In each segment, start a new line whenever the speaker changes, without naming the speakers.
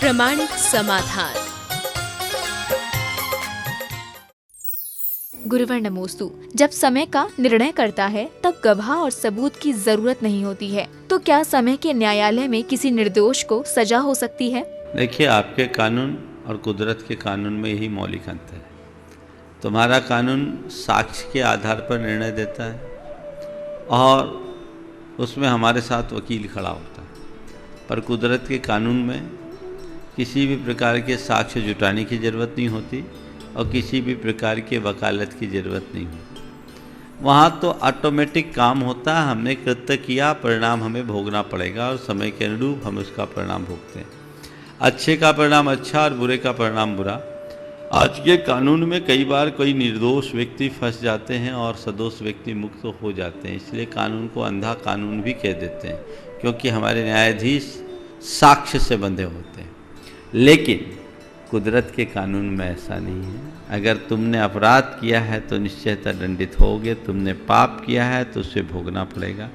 प्रामाणिक समाधान।
गुरुवर नमोस्तु। जब समय का निर्णय करता है तब गवाह और सबूत की जरूरत नहीं होती है, तो क्या समय के न्यायालय में किसी निर्दोष को सजा हो सकती है?
देखिए, आपके कानून और कुदरत के कानून में यही मौलिक अंतर है। तुम्हारा कानून साक्ष्य के आधार पर निर्णय देता है और उसमें हमारे साथ वकील खड़ा होता है, पर कुदरत के कानून में किसी भी प्रकार के साक्ष्य जुटाने की ज़रूरत नहीं होती और किसी भी प्रकार की वकालत की ज़रूरत नहीं होती। वहाँ तो ऑटोमेटिक काम होता है, हमने कृत्य किया, परिणाम हमें भोगना पड़ेगा और समय के अनुरूप हम उसका परिणाम भोगते हैं। अच्छे का परिणाम अच्छा और बुरे का परिणाम बुरा। आज के कानून में कई बार कोई निर्दोष व्यक्ति फंस जाते हैं और सदोष व्यक्ति मुक्त हो जाते हैं, इसलिए कानून को अंधा कानून भी कह देते हैं, क्योंकि हमारे न्यायाधीश साक्ष्य से बंधे होते हैं। लेकिन कुदरत के कानून में ऐसा नहीं है। अगर तुमने अपराध किया है तो निश्चयतः दंडित होगे, तुमने पाप किया है तो उसे भोगना पड़ेगा,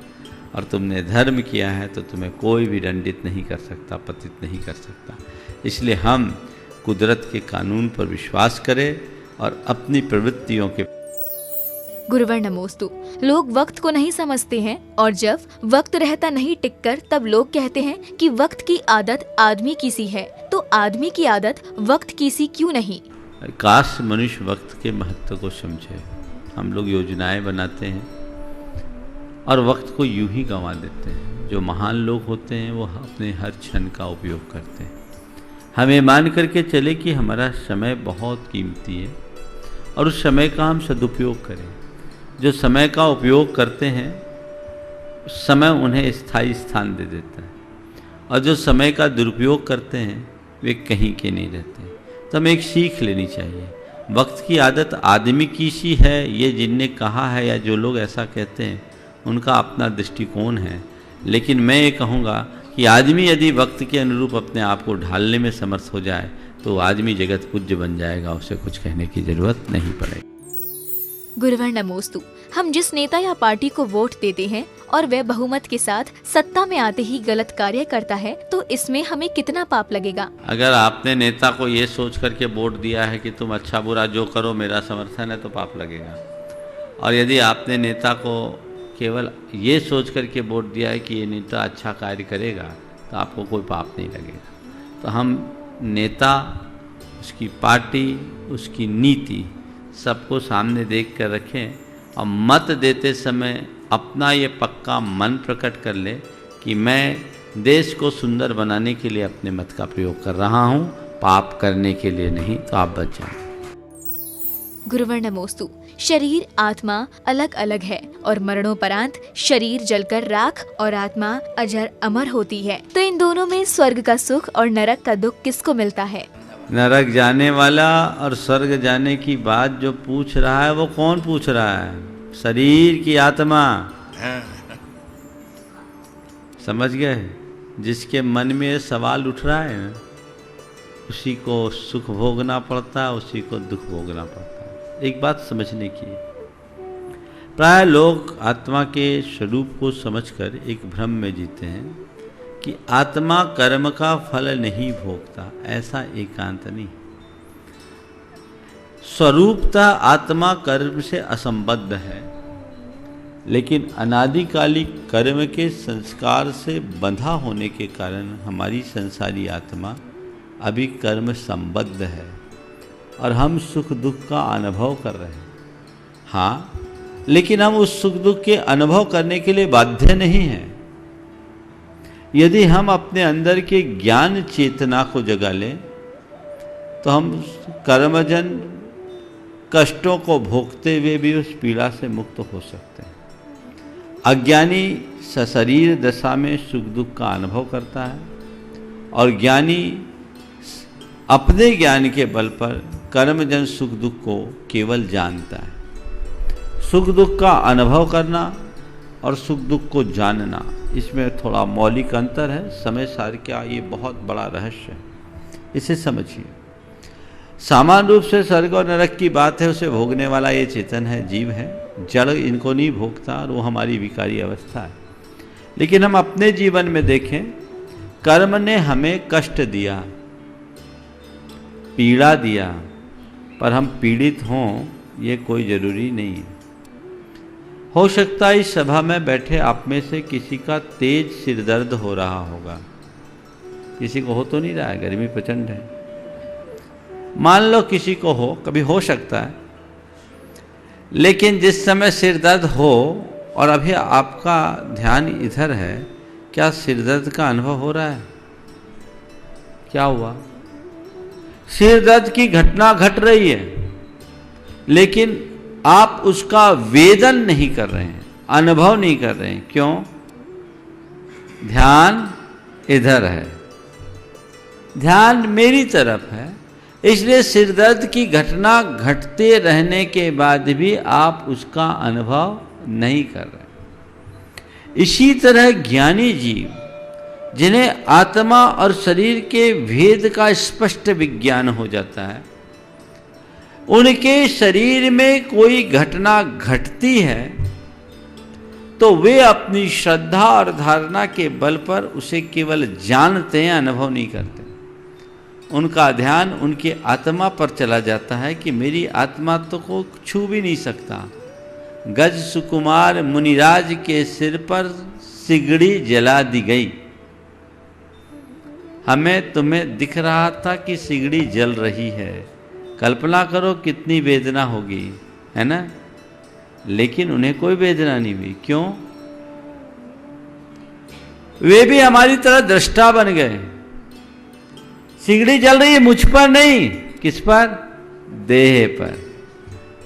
और तुमने धर्म किया है तो तुम्हें कोई भी दंडित नहीं कर सकता, पतित नहीं कर सकता। इसलिए हम कुदरत के कानून पर विश्वास करें और अपनी प्रवृत्तियों के।
गुरुवर नमोस्तु। लोग वक्त को नहीं समझते हैं और जब वक्त रहता नहीं टिककर तब लोग कहते हैं कि वक्त की आदत आदमी की सी है, तो आदमी की आदत वक्त की सी क्यों नहीं?
काश मनुष्य वक्त के महत्व को समझे। हम लोग योजनाएं बनाते हैं और वक्त को यूं ही गंवा देते हैं। जो महान लोग होते हैं वो अपने हर क्षण का उपयोग करते हैं। हमें मान करके चले कि हमारा समय बहुत कीमती है और उस समय का हम सदुपयोग करें। जो समय का उपयोग करते हैं, समय उन्हें स्थायी स्थान दे देता है, और जो समय का दुरुपयोग करते हैं वे कहीं के नहीं रहते। तो हमें एक सीख लेनी चाहिए। वक्त की आदत आदमी की सी है, ये जिनने कहा है या जो लोग ऐसा कहते हैं उनका अपना दृष्टिकोण है। लेकिन मैं ये कहूँगा कि आदमी यदि वक्त के अनुरूप अपने आप को ढालने में समर्थ हो जाए तो आदमी जगत पूज्य बन जाएगा, उसे कुछ कहने की जरूरत नहीं पड़ेगी।
गुरुवर नमोस्तु। हम जिस नेता या पार्टी को वोट देते हैं और वह बहुमत के साथ सत्ता में आते ही गलत कार्य करता है, तो इसमें हमें कितना पाप लगेगा?
अगर आपने नेता को ये सोच करके वोट दिया है कि तुम अच्छा बुरा जो करो मेरा समर्थन है, तो पाप लगेगा। और यदि आपने नेता को केवल ये सोच करके वोट दिया है कि ये नेता अच्छा कार्य करेगा, तो आपको कोई पाप नहीं लगेगा। तो हम नेता, उसकी पार्टी, उसकी नीति सबको सामने देख कर रखें और मत देते समय अपना ये पक्का मन प्रकट कर ले कि मैं देश को सुंदर बनाने के लिए अपने मत का प्रयोग कर रहा हूँ, पाप करने के लिए नहीं। तो आप बच जाएं।
गुरुवर नमोस्तु। शरीर आत्मा अलग अलग है और मरणोपरांत शरीर जलकर राख और आत्मा अजर अमर होती है, तो इन दोनों में स्वर्ग का सुख और नरक का दुख किसको मिलता है?
नरक जाने वाला और स्वर्ग जाने की बात जो पूछ रहा है वो कौन पूछ रहा है? शरीर की आत्मा। समझ गए? जिसके मन में ये सवाल उठ रहा है ना, उसी को सुख भोगना पड़ता है, उसी को दुख भोगना पड़ता है। एक बात समझने की, प्राय लोग आत्मा के स्वरूप को समझकर एक भ्रम में जीते हैं कि आत्मा कर्म का फल नहीं भोगता। ऐसा एकांत नहीं। स्वरूपतः आत्मा कर्म से असंबद्ध है, लेकिन अनादिकालिक कर्म के संस्कार से बंधा होने के कारण हमारी संसारी आत्मा अभी कर्म संबद्ध है और हम सुख दुख का अनुभव कर रहे हैं। हाँ, लेकिन हम उस सुख दुख के अनुभव करने के लिए बाध्य नहीं हैं। यदि हम अपने अंदर के ज्ञान चेतना को जगा लें तो हम कर्मजन कष्टों को भोगते हुए भी उस पीड़ा से मुक्त हो सकते हैं। अज्ञानी सशरीर दशा में सुख दुख का अनुभव करता है और ज्ञानी अपने ज्ञान के बल पर कर्मजन सुख दुख को केवल जानता है। सुख दुख का अनुभव करना और सुख दुख को जानना, इसमें थोड़ा मौलिक अंतर है। समय सार का ये बहुत बड़ा रहस्य है, इसे समझिए। सामान्य रूप से स्वर्ग और नरक की बात है, उसे भोगने वाला ये चेतन है, जीव है। जड़ इनको नहीं भोगता और वो हमारी विकारी अवस्था है। लेकिन हम अपने जीवन में देखें, कर्म ने हमें कष्ट दिया, पीड़ा दिया, पर हम पीड़ित हों ये कोई ज़रूरी नहीं है। हो सकता है इस सभा में बैठे आप में से किसी का तेज सिर दर्द हो रहा होगा, किसी को हो तो नहीं रहा है, गर्मी प्रचंड है। मान लो किसी को हो, कभी हो सकता है, लेकिन जिस समय सिर दर्द हो और अभी आपका ध्यान इधर है, क्या सिर दर्द का अनुभव हो रहा है? क्या हुआ? सिर दर्द की घटना घट रही है, लेकिन आप उसका वेदन नहीं कर रहे हैं, अनुभव नहीं कर रहे हैं। क्यों? ध्यान इधर है, ध्यान मेरी तरफ है, इसलिए सिर दर्द की घटना घटते रहने के बाद भी आप उसका अनुभव नहीं कर रहे। इसी तरह ज्ञानी जीव, जिन्हें आत्मा और शरीर के भेद का स्पष्ट विज्ञान हो जाता है, उनके शरीर में कोई घटना घटती है तो वे अपनी श्रद्धा और धारणा के बल पर उसे केवल जानते हैं, अनुभव नहीं करते। उनका ध्यान उनकी आत्मा पर चला जाता है कि मेरी आत्मा तो को छू भी नहीं सकता। गज सुकुमार मुनिराज के सिर पर सिगड़ी जला दी गई। हमें तुम्हें दिख रहा था कि सिगड़ी जल रही है, कल्पना करो कितनी वेदना होगी, है ना? लेकिन उन्हें कोई वेदना नहीं हुई। क्यों? वे भी हमारी तरह दृष्टा बन गए। सिगड़ी जल रही है मुझ पर नहीं, किस पर? देह पर।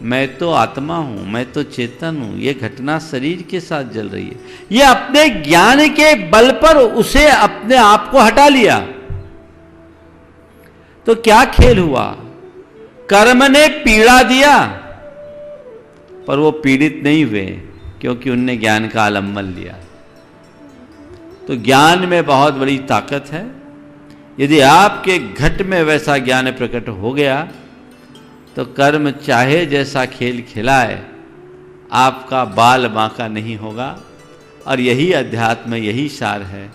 मैं तो आत्मा हूं, मैं तो चेतन हूं, ये घटना शरीर के साथ जल रही है। ये अपने ज्ञान के बल पर उसे अपने आप को हटा लिया। तो क्या खेल हुआ? कर्म ने पीड़ा दिया, पर वो पीड़ित नहीं हुए, क्योंकि उनने ज्ञान का आलम्बन लिया। तो ज्ञान में बहुत बड़ी ताकत है। यदि आपके घट में वैसा ज्ञान प्रकट हो गया तो कर्म चाहे जैसा खेल खिलाए, आपका बाल बांका नहीं होगा। और यही अध्यात्म, यही सार है।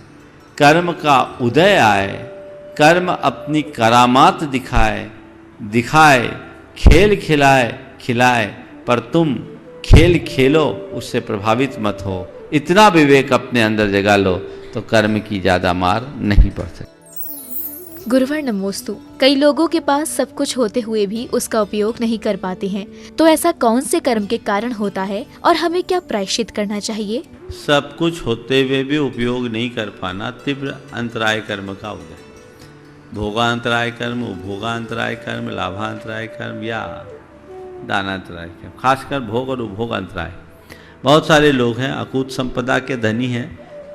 कर्म का उदय आए, कर्म अपनी करामात दिखाए, खेल खिलाए, पर तुम खेल खेलो, उससे प्रभावित मत हो। इतना विवेक अपने अंदर जगा लो तो कर्म की ज्यादा मार नहीं पड़ सकती।
गुरुवर नमोस्तु। कई लोगों के पास सब कुछ होते हुए भी उसका उपयोग नहीं कर पाते हैं, तो ऐसा कौन से कर्म के कारण होता है और हमें क्या प्रायश्चित करना चाहिए?
सब कुछ होते हुए भी उपयोग नहीं कर पाना तीव्र अंतराय कर्म का उदय। भोगांतराय कर्म, उपभोगांतराय कर्म, लाभांतराय कर्म या दानांतराय कर्म, खासकर भोग और उपभोग अंतराय। बहुत सारे लोग हैं अकूत संपदा के धनी हैं,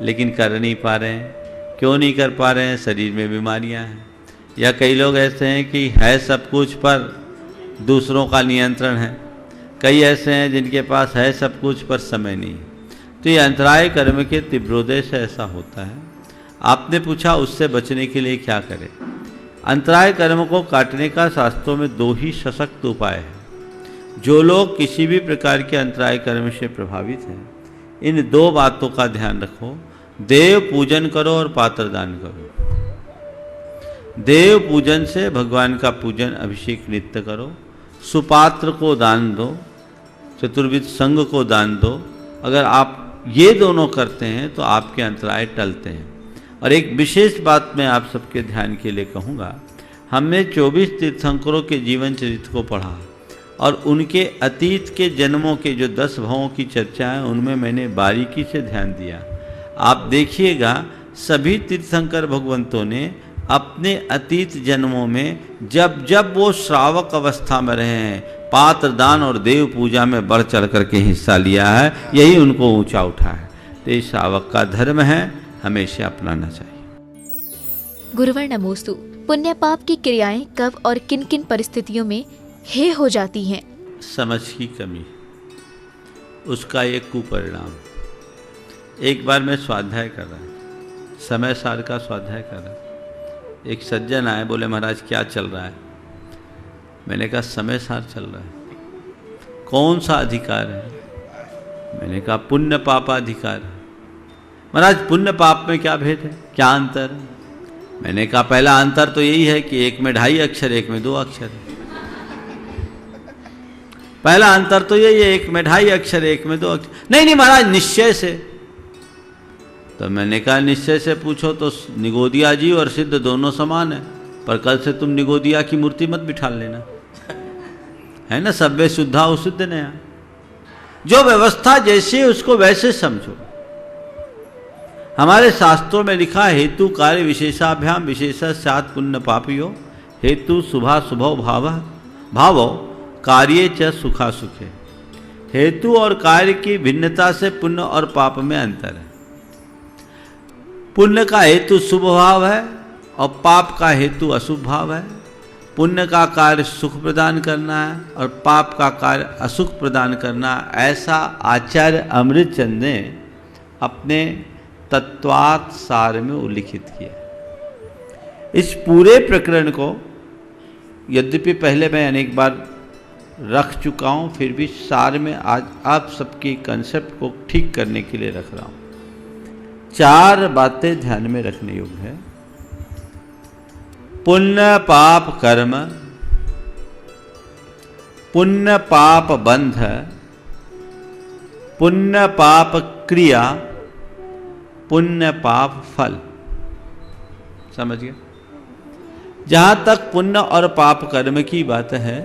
लेकिन कर नहीं पा रहे हैं। क्यों नहीं कर पा रहे हैं? शरीर में बीमारियां हैं। या कई लोग ऐसे हैं कि है सब कुछ पर दूसरों का नियंत्रण है। कई ऐसे हैं जिनके पास है सब कुछ पर समय नहीं है। तो ये अंतराय कर्म के तीव्रोदय से ऐसा होता है। आपने पूछा उससे बचने के लिए क्या करें? अंतराय कर्म को काटने का शास्त्रों में दो ही सशक्त उपाय है। जो लोग किसी भी प्रकार के अंतराय कर्म से प्रभावित हैं, इन दो बातों का ध्यान रखो। देव पूजन करो और पात्र दान करो। देव पूजन से भगवान का पूजन, अभिषेक नित्य करो। सुपात्र को दान दो, चतुर्विध संघ को दान दो। अगर आप ये दोनों करते हैं तो आपके अंतराय टलते हैं। और एक विशेष बात मैं आप सबके ध्यान के लिए कहूँगा। हमने 24 तीर्थंकरों के जीवन चरित्र को पढ़ा और उनके अतीत के जन्मों के जो 10 भवों की चर्चा है, उनमें मैंने बारीकी से ध्यान दिया। आप देखिएगा सभी तीर्थंकर भगवंतों ने अपने अतीत जन्मों में जब जब वो श्रावक अवस्था में रहे हैं, पात्र दान और देव पूजा में बढ़ चढ़ करके हिस्सा लिया है। यही उनको ऊंचा उठा है। तो ये श्रावक का धर्म है, हमेशा अपनाना चाहिए।
गुरुवर नमोस्तु। पुण्य पाप की क्रियाएं कब और किन किन परिस्थितियों में हे हो जाती हैं?
समझ की कमी, उसका एक कुपरिणाम। एक बार मैं स्वाध्याय कर रहा, समय सार का स्वाध्याय कर रहा। एक सज्जन आए, बोले महाराज क्या चल रहा है? मैंने कहा समय सार चल रहा है। कौन सा अधिकार है? मैंने कहा पुण्य पापाधिकार है। महाराज पुण्य पाप में क्या भेद है, क्या अंतर है? मैंने कहा पहला अंतर तो यही है कि एक में 2.5 अक्षर, एक में 2 अक्षर। पहला अंतर तो यही है, एक में 2.5 अक्षर, एक में 2 अक्षर। नहीं महाराज, निश्चय से। तो मैंने कहा निश्चय से पूछो तो निगोदिया जी और सिद्ध दोनों समान है, पर कल से तुम निगोदिया की मूर्ति मत बिठा लेना, है ना। सभ्य शुद्धा उसिद्ध नया, जो व्यवस्था जैसे है उसको वैसे समझो। हमारे शास्त्रों में लिखा है, हेतु कार्य विशेषाभ्याम विशेष सात पुण्य पापियो, हेतु शुभा शुभो भावो कार्ये च सुखा सुखे। हेतु और कार्य की भिन्नता से पुण्य और पाप में अंतर है। पुण्य का हेतु शुभ भाव है और पाप का हेतु अशुभ भाव है। पुण्य का कार्य सुख प्रदान करना है और पाप का कार्य असुख प्रदान करना है। ऐसा आचार्य अमृतचंद ने अपने तत्वार्थ सार में उल्लिखित किया। इस पूरे प्रकरण को यद्यपि पहले मैं अनेक बार रख चुका हूं, फिर भी सार में आज आप सबकी कंसेप्ट को ठीक करने के लिए रख रहा हूं। 4 बातें ध्यान में रखने योग्य है। पुण्य पाप कर्म, पुण्य पाप बंध, पुण्य पाप क्रिया, पुण्य पाप फल। समझ गए? जहां तक पुण्य और पाप कर्म की बात है,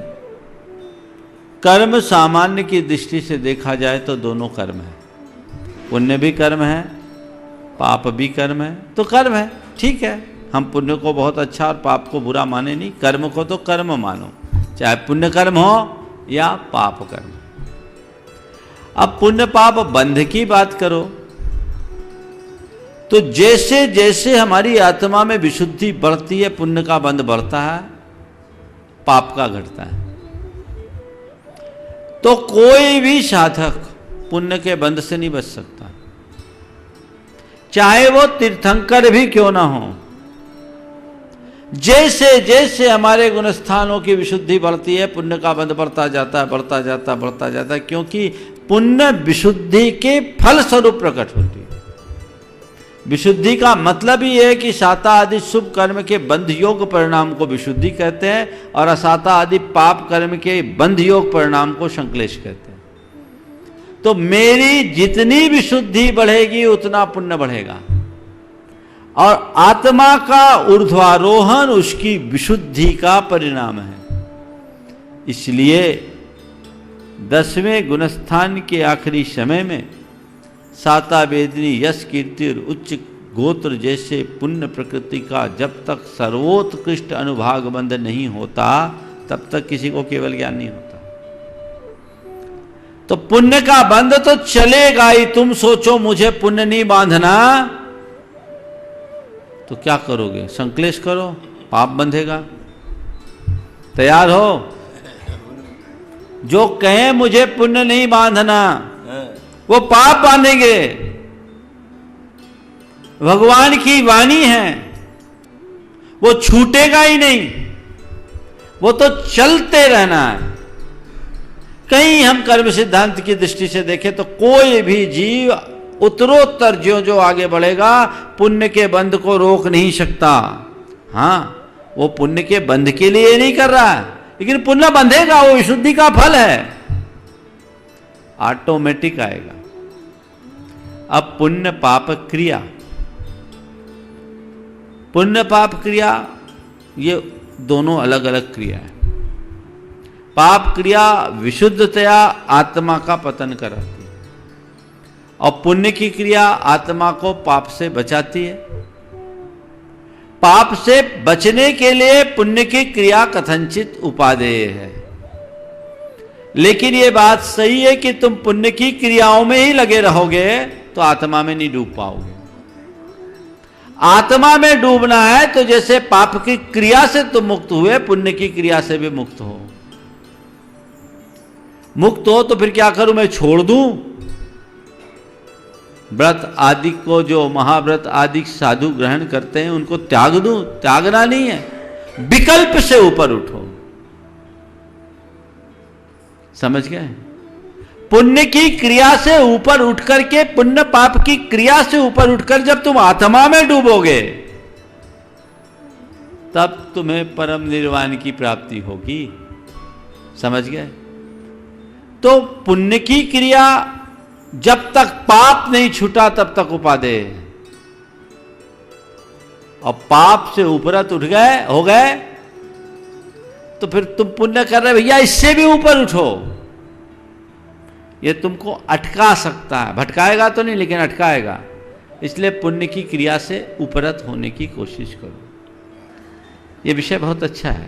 कर्म सामान्य की दृष्टि से देखा जाए तो दोनों कर्म है। पुण्य भी कर्म है, पाप भी कर्म है, तो कर्म है, ठीक है। हम पुण्य को बहुत अच्छा और पाप को बुरा माने नहीं, कर्म को तो कर्म मानो, चाहे पुण्य कर्म हो या पाप कर्म। अब पुण्य पाप बंध की बात करो तो जैसे जैसे हमारी आत्मा में विशुद्धि बढ़ती है, पुण्य का बंध बढ़ता है, पाप का घटता है। तो कोई भी साधक पुण्य के बंध से नहीं बच सकता, चाहे वो तीर्थंकर भी क्यों ना हो। जैसे जैसे हमारे गुणस्थानों की विशुद्धि बढ़ती है, पुण्य का बंध बढ़ता जाता है, बढ़ता जाता है, बढ़ता जाता है, क्योंकि पुण्य विशुद्धि के फल स्वरूप प्रकट होती है। विशुद्धि का मतलब ही है कि साता आदि शुभ कर्म के बंध योग परिणाम को विशुद्धि कहते हैं और असाता आदि पाप कर्म के बंध योग परिणाम को संक्लेश कहते हैं। तो मेरी जितनी विशुद्धि बढ़ेगी उतना पुण्य बढ़ेगा और आत्मा का ऊर्ध्वारोहण उसकी विशुद्धि का परिणाम है। इसलिए 10वें गुणस्थान के आखिरी समय में साता वेदनी यश कीर्ति और उच्च गोत्र जैसे पुण्य प्रकृति का जब तक सर्वोत्कृष्ट अनुभाग बंध नहीं होता तब तक किसी को केवल ज्ञान नहीं होता। तो पुण्य का बंध तो चलेगा ही। तुम सोचो मुझे पुण्य नहीं बांधना, तो क्या करोगे? संक्लेश करो, पाप बंधेगा। तैयार हो? जो कहे मुझे पुण्य नहीं बांधना वो पाप बांधेंगे। भगवान की वाणी है, वो छूटेगा ही नहीं, वो तो चलते रहना है। कहीं हम कर्म सिद्धांत की दृष्टि से देखें तो कोई भी जीव उत्तरोत्तर जो आगे बढ़ेगा पुण्य के बंध को रोक नहीं सकता। हाँ, वो पुण्य के बंध के लिए नहीं कर रहा है, लेकिन पुण्य बंधेगा, वो विशुद्धि का फल है, ऑटोमेटिक आएगा। अब पुण्य पाप क्रिया, पुण्य पाप क्रिया ये दोनों अलग अलग क्रिया है। पाप क्रिया विशुद्धतया आत्मा का पतन कराती है और पुण्य की क्रिया आत्मा को पाप से बचाती है। पाप से बचने के लिए पुण्य की क्रिया कथनचित उपादेय है, लेकिन ये बात सही है कि तुम पुण्य की क्रियाओं में ही लगे रहोगे तो आत्मा में नहीं डूब पाओगे। आत्मा में डूबना है तो जैसे पाप की क्रिया से तुम मुक्त हुए, पुण्य की क्रिया से भी मुक्त हो। मुक्त हो तो फिर क्या करूं? मैं छोड़ दूं व्रत आदि को? जो महाव्रत आदि साधु ग्रहण करते हैं उनको त्याग दूं? त्यागना नहीं है, विकल्प से ऊपर उठो। समझ गए? पुण्य की क्रिया से ऊपर उठ करके, पुण्य पाप की क्रिया से ऊपर उठकर जब तुम आत्मा में डूबोगे तब तुम्हें परम निर्वाण की प्राप्ति होगी। समझ गए? तो पुण्य की क्रिया जब तक पाप नहीं छूटा तब तक उपादेय है, और पाप से उपरत उठ गए हो गए तो फिर तुम पुण्य कर रहे भैया, इससे भी ऊपर उठो। ये तुमको अटका सकता है, भटकाएगा तो नहीं लेकिन अटकाएगा। इसलिए पुण्य की क्रिया से उपरत होने की कोशिश करो। ये विषय बहुत अच्छा है।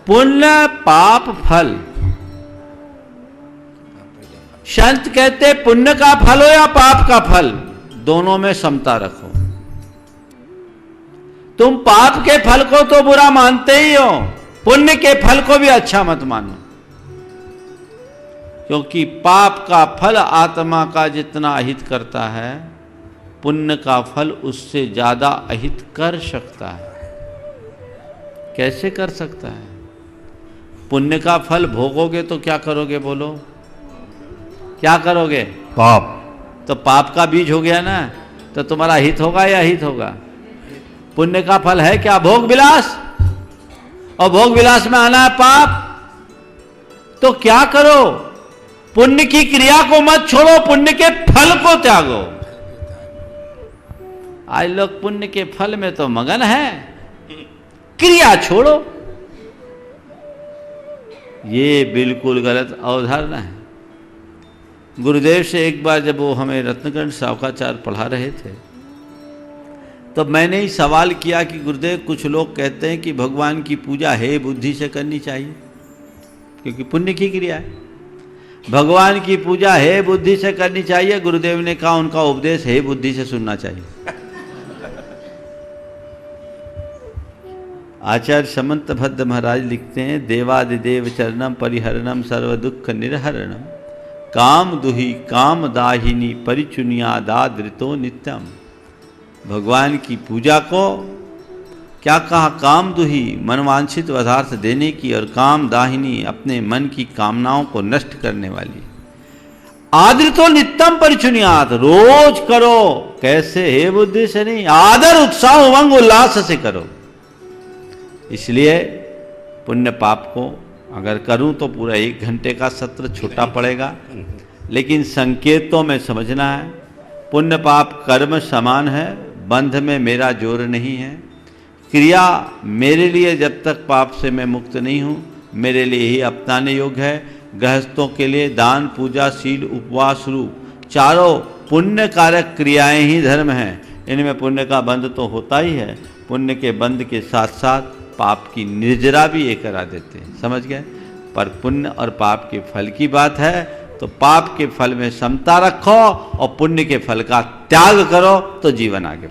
पुण्य पाप फल, संत कहते पुण्य का फल हो या पाप का फल, दोनों में समता रखो। तुम पाप के फल को तो बुरा मानते ही हो, पुण्य के फल को भी अच्छा मत मानो, क्योंकि पाप का फल आत्मा का जितना अहित करता है, पुण्य का फल उससे ज्यादा अहित कर सकता है। कैसे कर सकता है? पुण्य का फल भोगोगे तो क्या करोगे? बोलो, क्या करोगे?
पाप।
तो पाप का बीज हो गया ना, तो तुम्हारा हित होगा या अहित होगा? पुण्य का फल है क्या? भोग विलास, और भोग विलास में आना है पाप। तो क्या करो? पुण्य की क्रिया को मत छोड़ो, पुण्य के फल को त्यागो। आज लोग पुण्य के फल में तो मगन है, क्रिया छोड़ो। ये बिल्कुल गलत अवधारणा है। गुरुदेव से एक बार जब वो हमें रत्नकंठ सावकाचार्य पढ़ा रहे थे, तो मैंने ही सवाल किया कि गुरुदेव, कुछ लोग कहते हैं कि भगवान की पूजा हे बुद्धि से करनी चाहिए, क्योंकि पुण्य की क्रिया है। भगवान की पूजा हे बुद्धि से करनी चाहिए। गुरुदेव ने कहा उनका उपदेश हे बुद्धि से सुनना चाहिए। आचार्य समंत भद्र महाराज लिखते हैं, देवादिदेव चरणम परिहरणम सर्व दुख निर्हरणम काम दुही काम दाहिनी परिचुनिया दादृतो नित्यम। भगवान की पूजा को क्या कहा? काम दुही, मनवांछित पदार्थ देने की, और काम दाहिनी, अपने मन की कामनाओं को नष्ट करने वाली। आदृतो नित्यम परिचुनियात, रोज करो। कैसे? हे बुद्धि से नहीं, आदर उत्साह उमंग उल्लास से करो। इसलिए पुण्य पाप को अगर करूं तो पूरा 1 घंटे का सत्र छोटा पड़ेगा, लेकिन संकेतों में समझना है। पुण्य पाप कर्म समान है, बंध में मेरा जोर नहीं है। क्रिया मेरे लिए जब तक पाप से मैं मुक्त नहीं हूँ, मेरे लिए ही अपनाने योग्य है। गृहस्थों के लिए दान, पूजा, शील, उपवास रूप चारों पुण्य कारक क्रियाएं ही धर्म हैं। इनमें पुण्य का बंध तो होता ही है, पुण्य के बंध के साथ साथ पाप की निर्जरा भी ये करा देते हैं। समझ गए? पर पुण्य और पाप के फल की बात है, तो पाप के फल में समता रखो और पुण्य के फल का त्याग करो, तो जीवन आगे।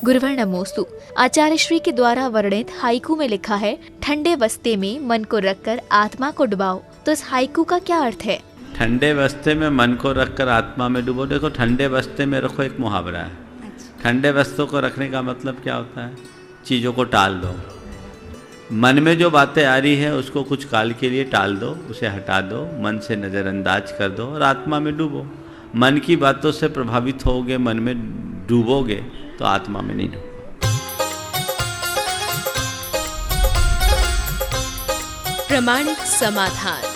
गुरुवर नमोस्तु। आचार्य श्री के द्वारा वर्णित हाइकू में लिखा है, ठंडे बस्ते में मन को रखकर आत्मा को डुबाओ। तो इस हाइकू का क्या अर्थ है?
ठंडे बस्ते में मन को रखकर आत्मा में डुबो। देखो, ठंडे बस्ते में रखो एक मुहावरा है। ठंडे बस्तों को रखने का मतलब क्या होता है? चीज़ों को टाल दो। मन में जो बातें आ रही है उसको कुछ काल के लिए टाल दो, उसे हटा दो, मन से नज़रअंदाज कर दो और आत्मा में डूबो। मन की बातों से प्रभावित होगे, मन में डूबोगे तो आत्मा में नहीं डूबो।
प्रामाणिक समाधान।